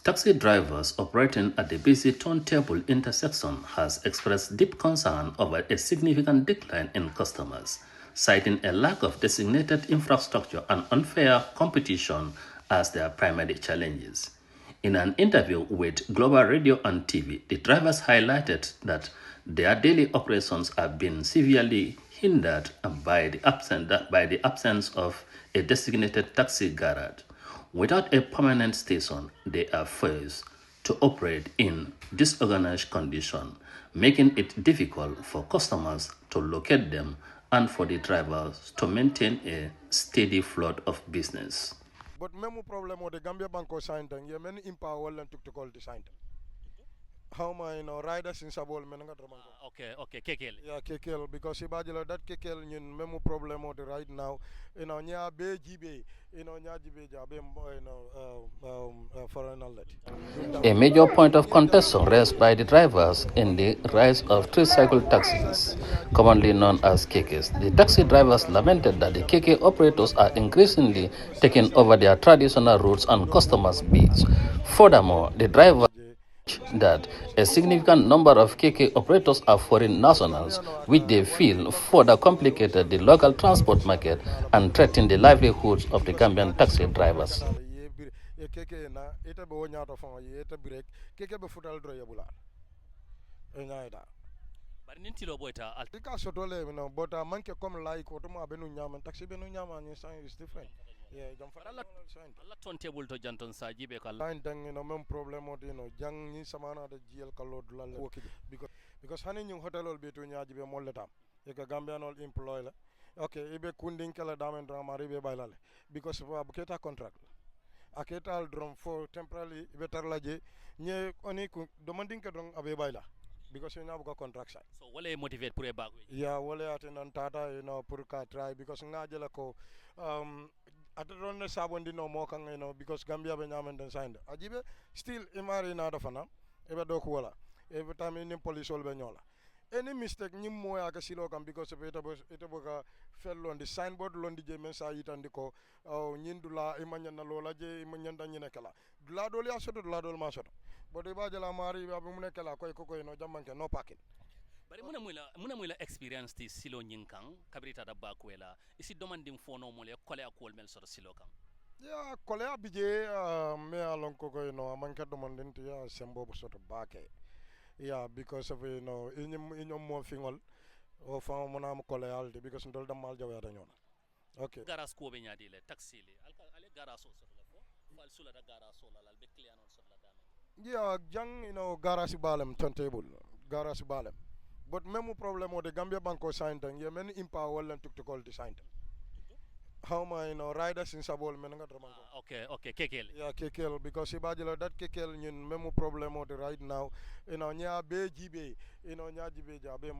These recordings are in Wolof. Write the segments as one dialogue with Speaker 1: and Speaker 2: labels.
Speaker 1: Taxi drivers operating at the busy Turntable intersection has expressed deep concern over a significant decline in customers, citing a lack of designated infrastructure and unfair competition as their primary challenges. In an interview with Global Radio and TV, the drivers highlighted that their daily operations are being severely hindered by the absence of a designated taxi garage. Without a permanent station, they are forced to operate in disorganized condition, making it difficult for customers to locate them and for the drivers to maintain a steady flow of business.
Speaker 2: But memu problem o de Gambia banko sign ye men impa wala tuk to call the sign. How my riders in Sabol menanga dramango.
Speaker 3: Okay, kekel.
Speaker 2: Yeah, kekel because ibajelo that kekel nyun memu problem o de right now nya be jibe nya jibe jabe foreign outlet.
Speaker 1: A major point of contention raised by the drivers in the rise of tricycle taxis, commonly known as KKs. The taxi drivers lamented that the KK operators are increasingly taking over their traditional routes and customers' beats. Furthermore, the drivers that a significant number of KK operators are foreign nationals, which they feel further complicated the local transport market and threaten the livelihoods of the Gambian taxi drivers.
Speaker 2: Keke na ita be wonya to fon ye ita break keke be futal dro yebula nyaida
Speaker 3: Bari nin tilo boyta al
Speaker 2: ika sotole but manke comme like ko to ma benu nyama taxi benu nyama ni sign is different. Yeah, jam fara
Speaker 3: Allah turntable to janton sa jibe kala.
Speaker 2: Sign tang même problem o jang ni samana da GL kallo dulal woki because hani ñu hotelol be to nyaaji be molleta e ka gambianol employ la okay ibe kundin kala damen drama ribe baylale because bu keta contract aketal drum for temporarily better laje nye oni ku demanding ka drum abe bayla because you have contract side
Speaker 3: So wala motivate pour e bagu.
Speaker 2: yeah wala atenan tata pour ka try because ngajela ko ata don ne sabondi no mo kan because Gambia be nyamen den signed ajibe still imari na da fana ebe do ko wala ebe tami ni police ol be nyola any mistake nyim mo ya ka silo kam because ita boka fello ndi signboard londi je men sa yitandi ko nyindula imanya na lola je imanya nyine kala dula dol ya soto dula dol ma soto bodo ba jala mari ba mu ne kala koy ko no jammanke no pakin
Speaker 3: Bari muna muila experience ti silo nyinkang kabrita da bakwela isi demanding fono mo le kole akol mel sor silo kan.
Speaker 2: ya kole abije me alon ko manke demanding ti ya sembo soto bake yeah because of inyom mo fingol o fa mona mo kole alde because ndol dam mal jaw ya dañona okay
Speaker 3: Garas ko be nyaadi le taxi le ale garas o sor la fo fal sula da garas o la be client on sor la dame.
Speaker 2: yeah jang garage balem turntable garage balem but memu problem o de Gambia banko sign tang ye men impa wala tuk to call the sign how my riders in Sabol menanga dramango.
Speaker 3: Okay, kekel.
Speaker 2: Yeah, kekel because ibajelo that kekel ñun memu problem o de right now nya be jibe nya jibe jabe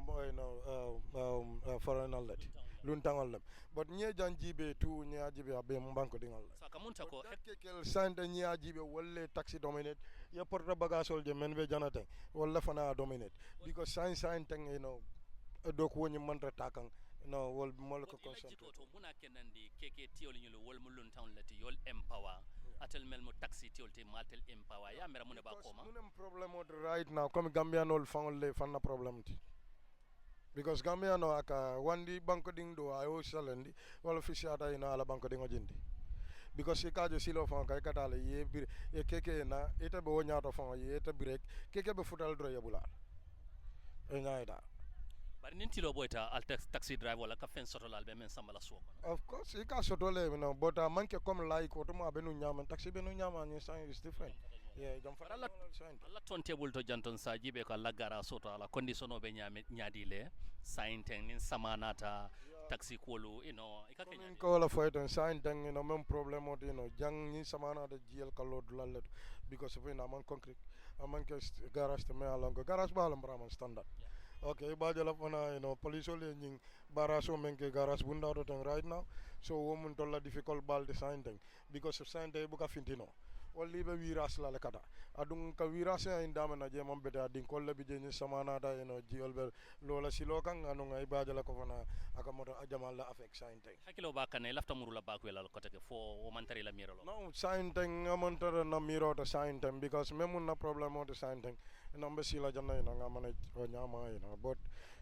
Speaker 2: foreign outlet luntangol lem but nye jan jibe tu nya jibe abe mbanko dingal
Speaker 3: Sa kamunta ko
Speaker 2: that kekel sande nya jibe wolle taxi dominate ya porta bagasol je men be janate walla fana dominate because sign tang do ko woni manta takang wol mol ko concentrate
Speaker 3: to muna kenandi keke tiol nyulo wol mulun town lati yol empower atel mel mo taxi tiol te matel empower ya mera muna ba koma
Speaker 2: munem problem o right now comme Gambian ol fangle fanna problem ti because Gambian aka wandi banko ding do ayo salendi wala fisiata ala banko ding jindi because ikajo silo fan kay katale ye keke na ita be wonya to fan ye ita break keke be futal dro yebula nyaida
Speaker 3: bari nin tilo boyta al taxi driver la ka fen soto la be men sambala so ko
Speaker 2: of course ika soto le but manke comme like ko to ma benu nyama taxi benu nyama ni sign is different yeah jam fa
Speaker 3: Allah turntable to janton sa jibe ko la gara soto ala condition o be nyaadi le sign ten nin samanata taxi kolu ikake nyaadi
Speaker 2: ko la foyton sign ten même problem o jang ni samana da GL kallo dulalle because of man concrete manke garage te me alon ko garage ba lam braman standard okay bajala fana police ole nying baraso menke garage bunda to right now so womun tolla difficult bal de sign thing because of sign day buka fintino walli be wiras la kata adun ka wiras ya indama na je mom bete adin kolle bi je ni samana da jiol be lola silo kan anu ngai bajala ko fana aka moto ajamal la affect sainte
Speaker 3: hakilo ba kan lafta muru la ba ko la ko take fo o mantari la miro lo
Speaker 2: no sainte amontara na miro to sainte because memun na problem o to sainte be sila janna ngamane o nyama but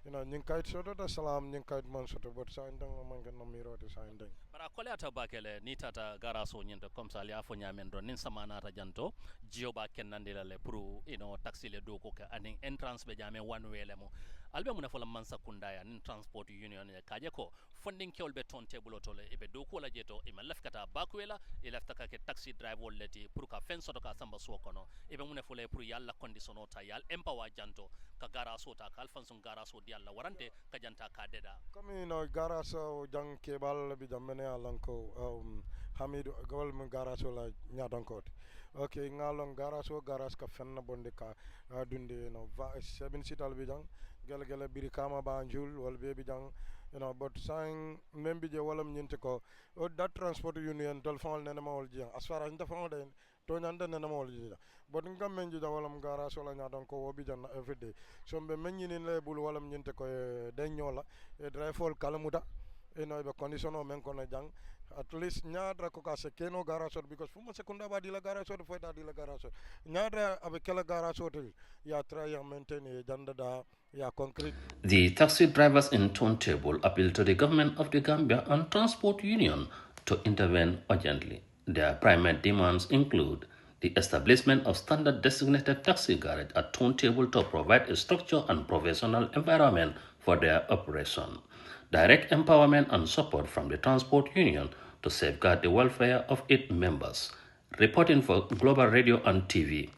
Speaker 2: nyin kayit soto ta salam nyin kayit man soto but sainte man kan na miro to sainte
Speaker 3: bara kole ata bakele ni tata garaso nyinto comme ça ya fo nyamen don nin samana ta janto jio ba kennande la le pour taxi le do ko ka anin entrance be jame one way le mo albe mun fola man sakunda ya nin transport union ya kaje ko funding kewol be turntable to le e be do ko la jeto e man lafkata bakwela e lafta ka ke taxi driver leti pour ka fen soto ka samba so kono e be mun fola pour yalla condition o ta yal empower janto ka garaso ta ka alfanson garaso di alla warante ka janta ka deda
Speaker 2: comme garaso jang kebal bi jamene alanko hamidu gol mun garaso la nyadankoti okay ngalon garaso garas ka fenna bonde ka dunde seven sital bi jang gele gele biri kama banjul wal be bi jang but sang membi je walam nyinte ko that transport union telephone nene ma wol jang as far as nda fon de to nyanda nene ma wol jang but ngam men ju walam garaso la nyadanko wo bi jang every day so be men nyini le bul walam nyinte ko de nyola e drive kalamuta be condition o men kono jang at least nyadra ko ka se keno garage because fuma sekunda ba di la garage fo da di la garage nyadra abe kala garage ya tra ya maintain e janda da ya concrete.
Speaker 1: The taxi drivers in Turntable appeal to the government of the Gambia and Transport Union to intervene urgently. Their primary demands include the establishment of standard designated taxi garage at Turntable to provide a structure and professional environment for their operation, direct empowerment and support from the Transport Union to safeguard the welfare of its members. Reporting for Global Radio and TV,